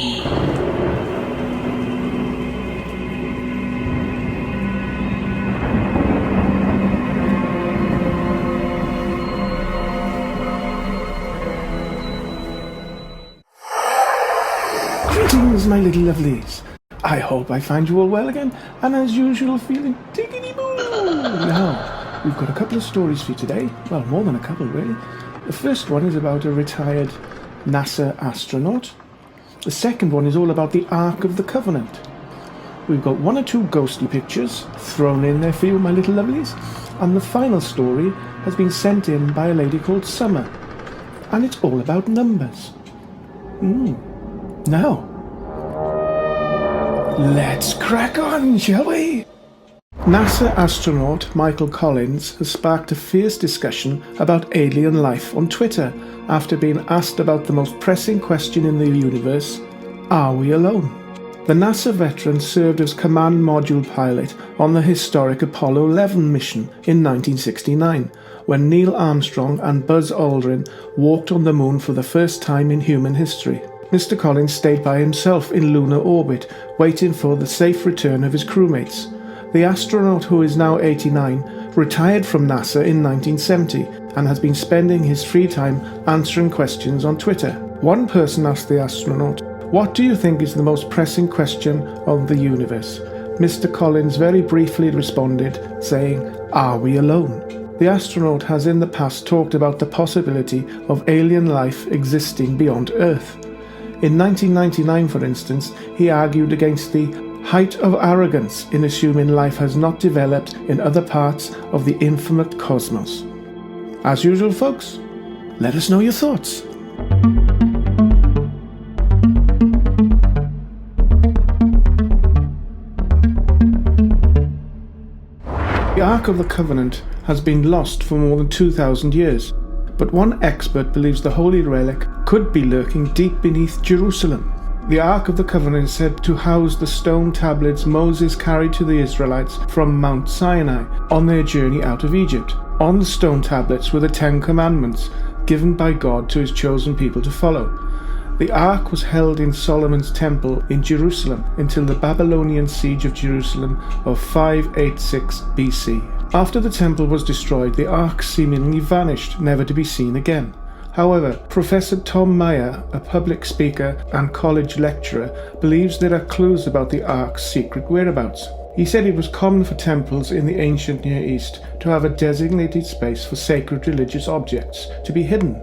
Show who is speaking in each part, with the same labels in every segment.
Speaker 1: Greetings, my little lovelies. I hope I find you all well again, and as usual feeling tickety-boo. Now, we've got a couple of stories for you today. Well, more than a couple, really. The first one is about a retired NASA astronaut. The second one is all about the Ark of the Covenant. We've got one or two ghostly pictures thrown in there for you, my little lovelies. And the final story has been sent in by a lady called Summer. And it's all about numbers. Now, let's crack on, shall we? NASA astronaut Michael Collins has sparked a fierce discussion about alien life on Twitter after being asked about the most pressing question in the universe: are we alone? The NASA veteran served as command module pilot on the historic Apollo 11 mission in 1969, when Neil Armstrong and Buzz Aldrin walked on the moon for the first time in human history. Mr. Collins stayed by himself in lunar orbit, waiting for the safe return of his crewmates. The astronaut, who is now 89, retired from NASA in 1970 and has been spending his free time answering questions on Twitter. One person asked the astronaut, "What do you think is the most pressing question of the universe?" Mr. Collins very briefly responded, saying, "Are we alone?" The astronaut has in the past talked about the possibility of alien life existing beyond Earth. In 1999, for instance, he argued against the height of arrogance in assuming life has not developed in other parts of the infinite cosmos. As usual, folks, let us know your thoughts. The Ark of the Covenant has been lost for more than 2,000 years, but one expert believes the holy relic could be lurking deep beneath Jerusalem. The Ark of the Covenant is said to house the stone tablets Moses carried to the Israelites from Mount Sinai on their journey out of Egypt. On the stone tablets were the 10 Commandments given by God to his chosen people to follow. The Ark was held in Solomon's temple in Jerusalem until the Babylonian siege of Jerusalem of 586 BC. After the temple was destroyed, the Ark seemingly vanished, never to be seen again. However, Professor Tom Meyer, a public speaker and college lecturer, believes there are clues about the Ark's secret whereabouts. He said it was common for temples in the ancient Near East to have a designated space for sacred religious objects to be hidden.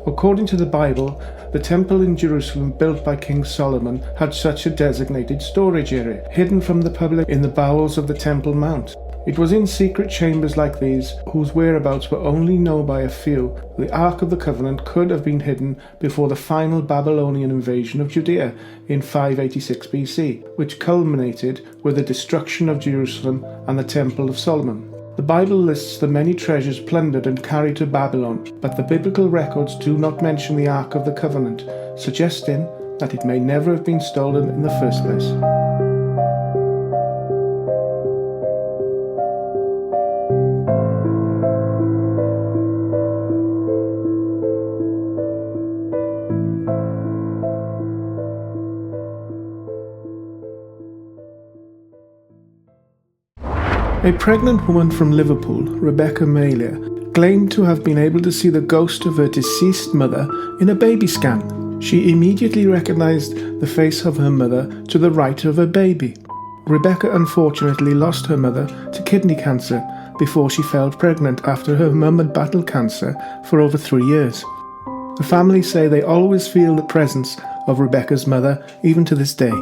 Speaker 1: According to the Bible, the temple in Jerusalem built by King Solomon had such a designated storage area, hidden from the public in the bowels of the Temple Mount. It was in secret chambers like these, whose whereabouts were only known by a few, the Ark of the Covenant could have been hidden before the final Babylonian invasion of Judea in 586 BC, which culminated with the destruction of Jerusalem and the Temple of Solomon. The Bible lists the many treasures plundered and carried to Babylon, but the biblical records do not mention the Ark of the Covenant, suggesting that it may never have been stolen in the first place. A pregnant woman from Liverpool, Rebecca Malia, claimed to have been able to see the ghost of her deceased mother in a baby scan. She immediately recognized the face of her mother to the right of her baby. Rebecca unfortunately lost her mother to kidney cancer before she fell pregnant after her mum had battled cancer for over 3 years. The family say they always feel the presence of Rebecca's mother even to this day.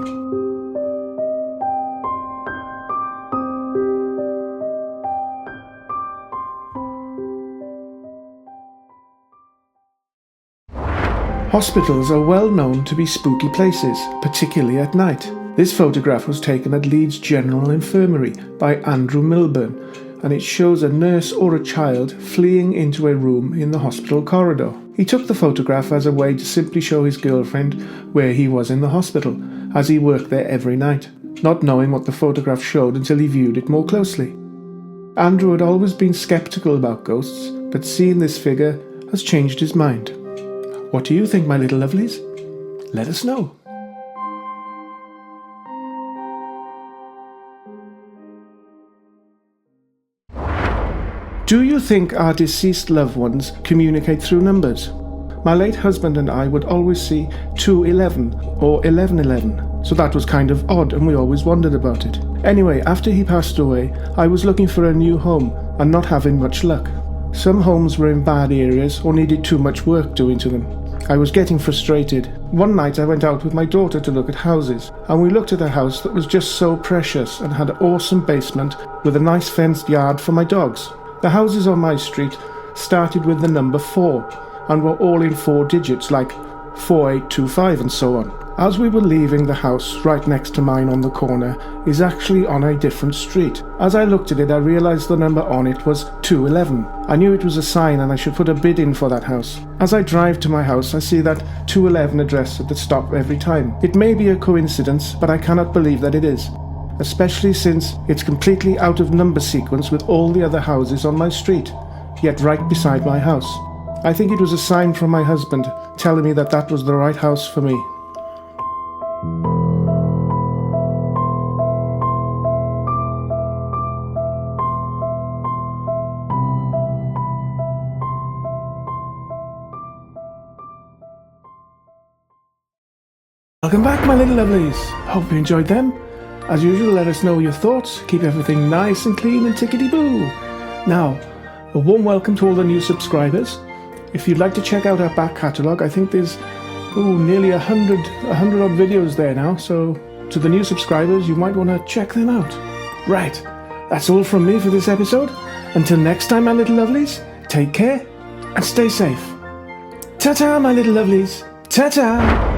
Speaker 1: Hospitals are well known to be spooky places, particularly at night. This photograph was taken at Leeds General Infirmary by Andrew Milburn, and it shows a nurse or a child fleeing into a room in the hospital corridor. He took the photograph as a way to simply show his girlfriend where he was in the hospital, as he worked there every night, not knowing what the photograph showed until he viewed it more closely. Andrew had always been skeptical about ghosts, but seeing this figure has changed his mind. What do you think, my little lovelies? Let us know. Do you think our deceased loved ones communicate through numbers? My late husband and I would always see 211 or 1111, so that was kind of odd and we always wondered about it. Anyway, after he passed away, I was looking for a new home and not having much luck. Some homes were in bad areas or needed too much work doing to them. I was getting frustrated. One night I went out with my daughter to look at houses, and we looked at a house that was just so precious and had an awesome basement with a nice fenced yard for my dogs. The houses on my street started with the number 4 and were all in 4 digits like 4825 and so on. As we were leaving, the house right next to mine on the corner is actually on a different street. As I looked at it, I realized the number on it was 211. I knew it was a sign and I should put a bid in for that house. As I drive to my house, I see that 211 address at the stop every time. It may be a coincidence, but I cannot believe that it is, especially since it's completely out of number sequence with all the other houses on my street, yet right beside my house. I think it was a sign from my husband telling me that that was the right house for me. Welcome back, my little lovelies. Hope you enjoyed them. As usual, let us know your thoughts. Keep everything nice and clean and tickety-boo. Now, a warm welcome to all the new subscribers. If you'd like to check out our back catalogue, I think there's nearly 100 odd videos there now, so to the new subscribers, you might want to check them out. Right, that's all from me for this episode. Until next time, my little lovelies, take care and stay safe. Ta-ta, my little lovelies. Ta-ta!